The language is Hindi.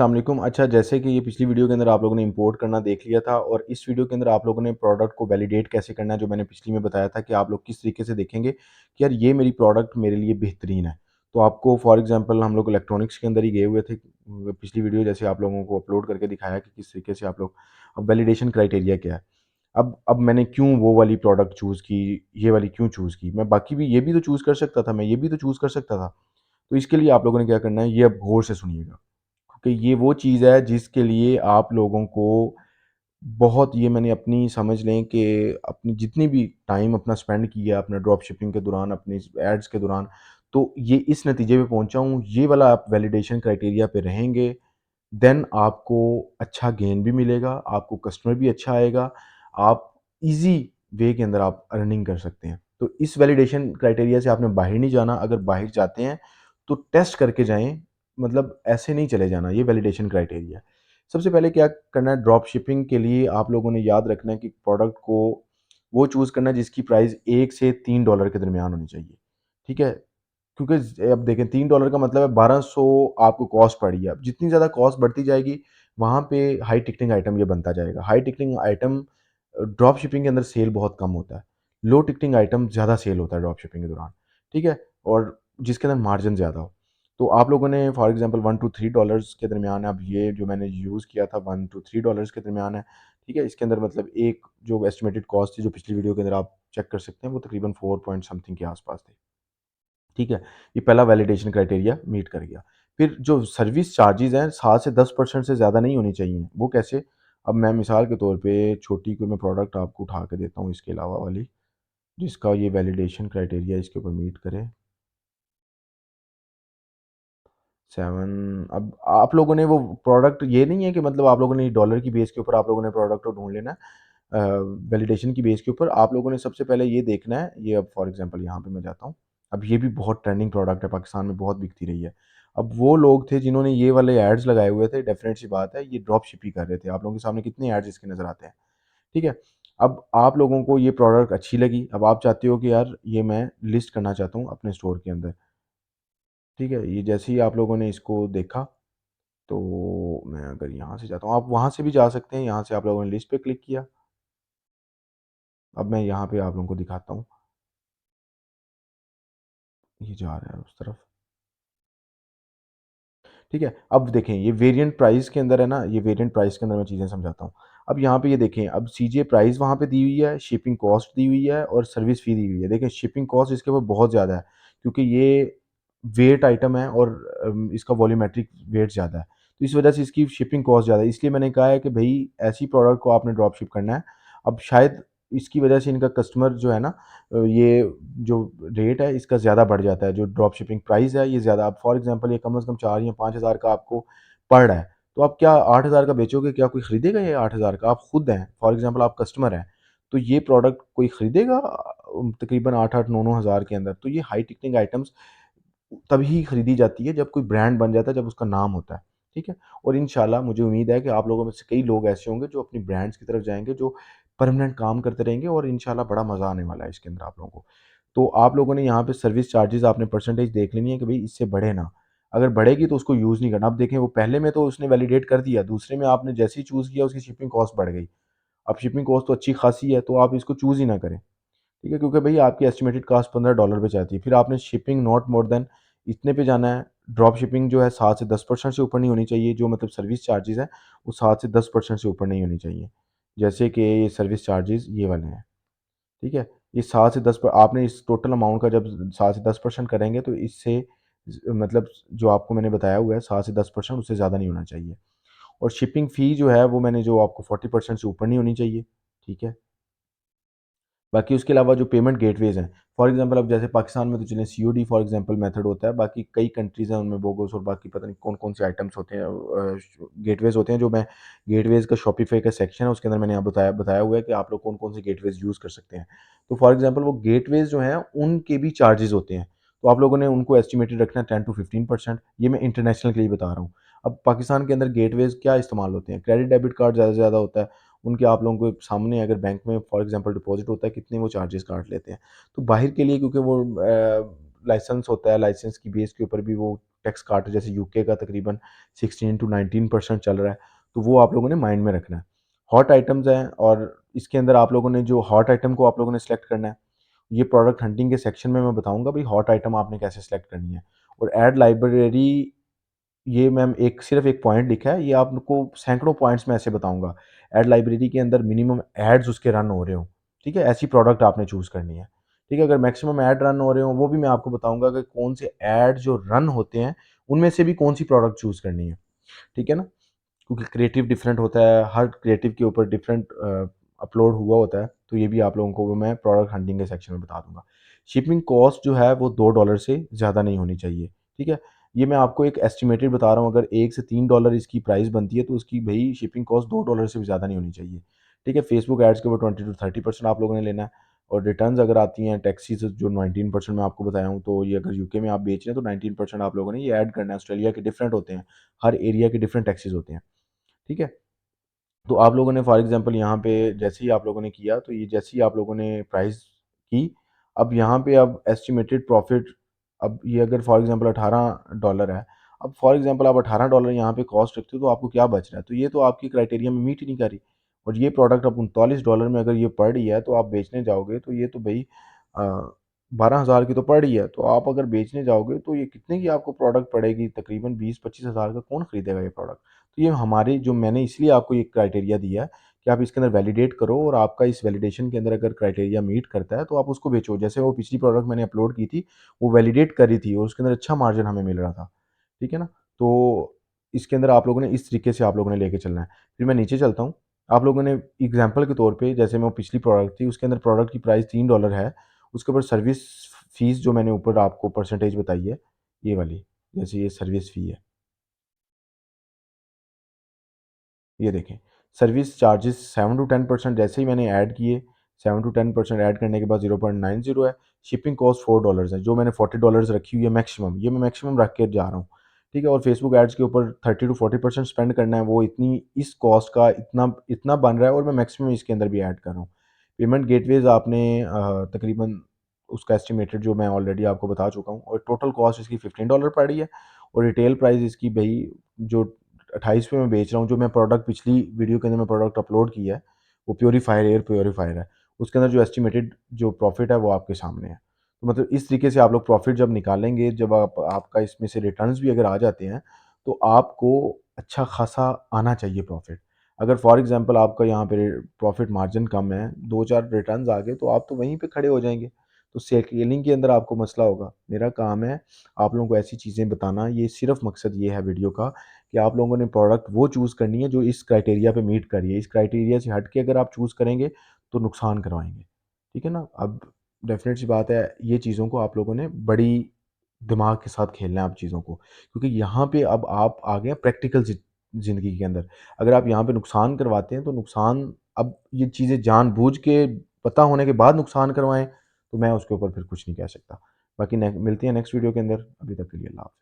अस्सलामुअलैकुम। अच्छा, जैसे कि ये पिछली वीडियो के अंदर आप लोगों ने इंपोर्ट करना देख लिया था और इस वीडियो के अंदर आप लोगों ने प्रोडक्ट को वैलिडेट कैसे करना है, जो मैंने पिछली में बताया था कि आप लोग किस तरीके से देखेंगे कि यार ये मेरी प्रोडक्ट मेरे लिए बेहतरीन है। तो आपको फॉर एग्जांपल हम लोग इलेक्ट्रॉनिक्स के अंदर ही गए हुए थे, पिछली वीडियो जैसे आप लोगों को अपलोड करके दिखाया कि किस तरीके से आप लोग, अब वैलिडेशन क्राइटेरिया क्या है। अब मैंने क्यों वो वाली प्रोडक्ट चूज़ की, ये वाली क्यों चूज़ की, मैं बाकी भी ये भी तो चूज़ कर सकता था, मैं ये भी तो चूज़ कर सकता था। तो इसके लिए आप लोगों ने क्या करना है, ये अब गौर से सुनिएगा, क्योंकि ये वो चीज़ है जिसके लिए आप लोगों को बहुत, ये मैंने अपनी समझ लें कि अपनी जितनी भी टाइम अपना स्पेंड किया अपना ड्रॉप शिपिंग के दौरान, अपने एड्स के दौरान, तो ये इस नतीजे पे पहुंचा हूँ, ये वाला आप वैलिडेशन क्राइटेरिया पे रहेंगे, देन आपको अच्छा गेन भी मिलेगा, आपको कस्टमर भी अच्छा आएगा, आप ईज़ी वे के अंदर आप अर्निंग कर सकते हैं। तो इस वैलिडेशन क्राइटेरिया से आपने बाहर नहीं जाना, अगर बाहर जाते हैं तो टेस्ट करके जाएँ, मतलब ऐसे नहीं चले जाना, ये वैलिडेशन क्राइटेरिया है। सबसे पहले क्या करना है, ड्रॉप शिपिंग के लिए आप लोगों ने याद रखना है कि प्रोडक्ट को वो चूज़ करना है जिसकी प्राइस 1 से $3 के दरमियान होनी चाहिए, ठीक है? क्योंकि अब देखें, $3 का मतलब है 1200 आपको कॉस्ट पड़ी है। अब जितनी ज़्यादा कॉस्ट बढ़ती जाएगी, वहाँ पे हाई टिकटिंग आइटम ये बनता जाएगा। High ticketing item drop shipping के अंदर सेल बहुत कम होता है। लो टिकटिंग आइटम ज़्यादा सेल होता है ड्रॉप शिपिंग के दौरान, ठीक है? और जिसके अंदर मार्जिन ज़्यादा हो। तो आप लोगों ने फॉर एग्ज़ाम्पल 1 टू $3 के दरमियान, अब ये जो मैंने यूज़ किया था 1 टू $3 के दरमियान है, ठीक है? इसके अंदर मतलब एक जो एस्टिमेटेड कॉस्ट थी, जो पिछली वीडियो के अंदर आप चेक कर सकते हैं, वो तकरीबन 4 पॉइंट समथिंग के आस-पास थी। ठीक है? ये पहला वैलिडेशन क्राइटेरिया मीट कर गया। फिर जो सर्विस चार्जेज़ हैं 7 से 10% से ज़्यादा नहीं होनी चाहिए। वो कैसे? अब मैं मिसाल के तौर पे छोटी कोई मैं प्रोडक्ट आपको उठा के देता हूँ इसके अलावा वाली, जिसका ये वैलिडेशन क्राइटेरिया इसके ऊपर मीट करे। 7, अब आप लोगों ने वो प्रोडक्ट, ये नहीं है कि मतलब आप लोगों ने डॉलर की बेस के ऊपर आप लोगों ने प्रोडक्ट को ढूँढ लेना है। वैलिडेशन की बेस के ऊपर आप लोगों ने सबसे पहले ये देखना है, ये अब फॉर एग्ज़ाम्पल यहाँ पे मैं जाता हूँ। अब ये भी बहुत ट्रेंडिंग प्रोडक्ट है, पाकिस्तान में बहुत बिकती रही है। अब वो लोग थे जिन्होंने ये वाले एड्स लगाए हुए थे, डेफ़िनेट सी बात है ये ड्रॉप शिप ही कर रहे थे। आप लोगों के सामने कितने एड्स इसके नज़र आते हैं, ठीक है? अब आप लोगों को ये प्रोडक्ट अच्छी लगी, अब आप चाहते हो कि यार ये मैं लिस्ट करना चाहता हूँ अपने स्टोर के अंदर, ठीक है? ये जैसे ही आप लोगों ने इसको देखा, तो मैं अगर यहाँ से जाता हूँ, आप वहाँ से भी जा सकते हैं, यहाँ से आप लोगों ने लिस्ट पे क्लिक किया। अब मैं यहाँ पे आप लोगों को दिखाता हूँ, ये जा रहा है उस तरफ, ठीक है? अब देखें ये वेरिएंट प्राइस के अंदर है ना, ये वेरिएंट प्राइस के अंदर मैं चीज़ें समझाता हूँ। अब यहाँ पे ये देखें, अब सीजे प्राइस वहाँ पे दी हुई है, शिपिंग कॉस्ट दी हुई है और सर्विस फ़ी दी हुई है। देखें शिपिंग कॉस्ट इसके ऊपर बहुत ज़्यादा है, क्योंकि ये वेट आइटम है और इसका वॉल्यूमेट्रिक वेट ज़्यादा है। तो इस वजह से इसकी शिपिंग कॉस्ट ज़्यादा है। इसलिए मैंने कहा है कि भई ऐसी प्रोडक्ट को आपने ड्रॉप शिप करना है। अब शायद इसकी वजह से इनका कस्टमर जो है ना, ये जो रेट है इसका ज़्यादा बढ़ जाता है, जो ड्रॉप शिपिंग प्राइस है ये ज़्यादा, अब फॉर एग्ज़ाम्पल ये कम से कम 4 या 5,000 का आपको पड़ रहा है, तो आप क्या 8,000 का बेचोगे? क्या कोई खरीदेगा ये 8,000 का? आप खुद हैं, फॉर एग्ज़ाम्पल आप कस्टमर हैं, तो ये प्रोडक्ट कोई खरीदेगा तकरीबन 8-8, 9-9 हज़ार के अंदर? तो ये हाई टिकटिंग आइटम्स तभी खरीदी जाती है जब कोई ब्रांड बन जाता है, जब उसका नाम होता है, ठीक है? और इंशाल्लाह मुझे उम्मीद है कि आप लोगों में से कई लोग ऐसे होंगे जो अपनी ब्रांड्स की तरफ जाएँगे, जो परमानेंट काम करते रहेंगे और इंशाल्लाह बड़ा मज़ा आने वाला है इसके अंदर आप लोगों को। तो आप लोगों ने यहाँ पे सर्विस चार्जेज़ आपने परसेंटेज देख लेनी है कि भई इससे बढ़े ना। अगर बढ़ेगी तो उसको यूज़ नहीं करना। अब देखें वो पहले में तो उसने वैलिडेट कर दिया, दूसरे में आपने जैसे ही चूज़ किया उसकी शिपिंग कॉस्ट बढ़ गई। अब शिपिंग कॉस्ट तो अच्छी खासी है, तो आप इसको चूज़ ही ना करें। ठीक है? क्योंकि भई आपकी एस्टिमेटेड कॉस्ट $15 पे जाती है। फिर आपने शिपिंग नॉट मोर देन इतने पे जाना है। ड्रॉप शिपिंग जो है 7 से 10% से ऊपर नहीं होनी चाहिए, जो मतलब सर्विस चार्जेज़ हैं, वो 7 से 10% से ऊपर नहीं होनी चाहिए। जैसे कि ये सर्विस चार्जेज़ ये वाले हैं, ठीक है? ये 7 से 10 प आपने इस टोटल अमाउंट का जब 7 से 10% करेंगे तो इससे मतलब जो आपको मैंने बताया हुआ है 7 से 10% उससे ज़्यादा नहीं होना चाहिए। और शिपिंग फ़ी जो है वो मैंने जो आपको 40% से ऊपर नहीं होनी चाहिए, ठीक है? बाकी उसके अलावा जो पेमेंट गेटवेज़ हैं, फॉर एग्ज़ाम्पल अब जैसे पाकिस्तान में तो चलें सीओडी फॉर एग्ज़ाम्पल मेथड होता है, बाकी कई कंट्रीज़ हैं उनमें बोगस और बाकी पता नहीं कौन-कौन से आइटम्स होते हैं, गेटवेज़ होते हैं, जो मैं गेटवेज़ का शॉपिफ़ाई का सेक्शन है उसके अंदर मैंने यहाँ बताया बताया हुआ है कि आप लोग कौन-कौन से गेटवेज़ यूज़ कर सकते हैं। तो फॉर एग्ज़ाम्पल वो गेटवेज़ जो हैं उनके भी चार्जेज़ होते हैं, तो आप लोगों ने उनको एस्टिमेटेड रखना है 10 टू 15%, ये मैं इंटरनेशनल के लिए बता रहा हूँ। अब पाकिस्तान के अंदर गेटवेज़ क्या इस्तेमाल होते हैं, क्रेडिट डेबिट कार्ड ज़्यादा से ज़्यादा होता है, उनके आप लोगों के सामने अगर बैंक में फॉर एग्ज़ाम्पल डिपॉज़िट होता है, कितने वो चार्जेज़ काट लेते हैं। तो बाहर के लिए क्योंकि वो लाइसेंस होता है, लाइसेंस की बेस के ऊपर भी वो टैक्स काट रहे हैं, जैसे यूके का तकरीबन 16 टू 19% चल रहा है, तो वो आप लोगों ने माइंड में रखना है। हॉट आइटम्स हैं और इसके अंदर आप लोगों ने जो हॉट आइटम को आप लोगों ने सेलेक्ट करना है, ये प्रोडक्ट हंटिंग के सेक्शन में मैं बताऊंगा भाई हॉट आइटम आपने कैसे सेलेक्ट करनी है। और ऐड लाइब्रेरी, ये मैम एक सिर्फ एक पॉइंट लिखा है, ये आपको सैकड़ों पॉइंट्स में ऐसे बताऊंगा। ऐड लाइब्रेरी के अंदर मिनिमम एड्स उसके रन हो रहे हो, ठीक है, ऐसी प्रोडक्ट आपने चूज़ करनी है। ठीक है, अगर मैक्सिमम ऐड रन हो रहे हो वो भी मैं आपको बताऊंगा कि कौन से ऐड जो रन होते हैं उनमें से भी कौन सी प्रोडक्ट चूज़ करनी है। ठीक है ना, क्योंकि क्रिएटिव डिफरेंट होता है, हर क्रिएटिव के ऊपर डिफरेंट अपलोड हुआ होता है, तो ये भी आप लोगों को मैं प्रोडक्ट हंटिंग के सेक्शन में बता दूंगा। शिपिंग कॉस्ट जो है वो $2 से ज़्यादा नहीं होनी चाहिए। ठीक है, ये मैं आपको एक एस्टिमेटेड बता रहा हूँ, अगर $1 से $3 इसकी प्राइस बनती है तो उसकी भाई शिपिंग कॉस्ट $2 से भी ज़्यादा नहीं होनी चाहिए। ठीक है, फेसबुक एड्स के ऊपर 20 to 30% आप लोगों ने लेना है। और रिटर्न्स अगर आती हैं टैक्सीज जो 19% मैं आपको बताया हूँ, तो ये अगर यूके में आप बेच रहे हैं तो 19% आप लोगों ने ये ऐड करना है। ऑस्ट्रेलिया के डिफरेंट होते हैं, हर एरिया के डिफरेंट टैक्सेस होते हैं। ठीक है, तो आप लोगों ने फॉर एग्जांपल यहाँ पे जैसे ही आप लोगों ने किया, तो ये जैसे ही आप लोगों ने प्राइस की, अब यहाँ पे अब एस्टिमेटेड प्रॉफिट, अब ये अगर फॉर एग्जांपल $18 है, अब फॉर एग्जांपल आप $18 यहाँ पे कॉस्ट रखते हो तो आपको क्या बच रहा है, तो ये तो आपकी क्राइटेरिया में मीट ही नहीं कर रही। और ये प्रोडक्ट अब $39 में अगर ये पड़ रही है तो आप बेचने जाओगे तो ये तो भाई 12,000 की तो पड़ रही है, तो आप अगर बेचने जाओगे तो ये कितने की आपको प्रोडक्ट पड़ेगी, तकरीबन 20-25 हज़ार का कौन खरीदेगा ये प्रोडक्ट। तो ये हमारे जो मैंने इसलिए आपको ये क्राइटेरिया दिया है कि आप इसके अंदर वैलिडेट करो, और आपका इस वैलिडेशन के अंदर अगर क्राइटेरिया मीट करता है तो आप उसको बेचो। जैसे वो पिछली प्रोडक्ट मैंने अपलोड की थी, वो वैलिडेट कर रही थी और उसके अंदर अच्छा मार्जिन हमें मिल रहा था। ठीक है ना, तो इसके अंदर आप लोगों ने इस तरीके से आप लोगों ने लेके चलना है। फिर मैं नीचे चलता हूँ, आप लोगों ने एग्जाम्पल के तौर पे, जैसे मैं वो पिछली प्रोडक्ट थी उसके अंदर प्रोडक्ट की प्राइस $3 है, उसके ऊपर सर्विस फीस जो मैंने ऊपर आपको परसेंटेज बताई है, ये वाली, जैसे ये सर्विस फी है, ये देखें, सर्विस चार्जेस 7 to 10% जैसे ही मैंने ऐड किए, 7 to 10% ऐड करने के बाद 0.90 है। शिपिंग कॉस्ट $4 है, जो मैंने $40 रखी हुई है मैक्सिमम, ये मैं मैक्सिमम रख के जा रहा हूँ। ठीक है, और फेसबुक एड्स के ऊपर 30 to 40% स्पेंड करना है, वो इतनी इस कॉस्ट का इतना इतना बन रहा है और मैं मैक्सिमम इसके अंदर भी ऐड कर रहा हूँ। पेमेंट गेटवेज आपने तकरीबन उसका एस्टिमेटेड जो मैं ऑलरेडी आपको बता चुका हूँ, और टोटल कॉस्ट इसकी $15 पड़ रही है। और रिटेल प्राइस इसकी भाई जो 28 पे मैं बेच रहा हूँ, जो मैं प्रोडक्ट पिछली वीडियो के अंदर मैं प्रोडक्ट अपलोड किया है, वो प्योरीफायर एयर प्योरीफायर है, उसके अंदर जो एस्टिमेटेड जो प्रॉफिट है वो आपके सामने है। तो मतलब इस तरीके से आप लोग प्रॉफिट जब निकालेंगे, जब आप आपका इसमें से रिटर्न्स भी अगर आ जाते हैं, तो आपको अच्छा खासा आना चाहिए प्रॉफिट। अगर फॉर एग्जांपल आपका यहाँ पे प्रॉफिट मार्जिन कम है, दो चार रिटर्न्स आ गए, तो आप तो वहीं पे खड़े हो जाएंगे। तो सेलिंग के अंदर आपको मसला होगा। मेरा काम है आप लोगों को ऐसी चीज़ें बताना, ये सिर्फ मकसद ये है वीडियो का कि आप लोगों ने प्रोडक्ट वो चूज़ करनी है जो इस क्राइटेरिया पे मीट करिए। इस क्राइटेरिया से हट के अगर आप चूज़ करेंगे तो नुकसान करवाएंगे। ठीक है ना, अब डेफिनेट सी बात है, ये चीज़ों को आप लोगों ने बड़ी दिमाग के साथ खेलना है आप चीज़ों को, क्योंकि यहाँ पे अब आप आ गए हैं प्रैक्टिकल ज़िंदगी के अंदर। अगर आप यहाँ पे नुकसान करवाते हैं तो नुकसान, अब ये चीज़ें जानबूझ के पता होने के बाद नुकसान करवाएं, तो मैं उसके ऊपर फिर कुछ नहीं कह सकता। बाकी मिलते हैं नेक्स्ट वीडियो के अंदर, अभी तक के लिए अल्लाह हाफ़िज़।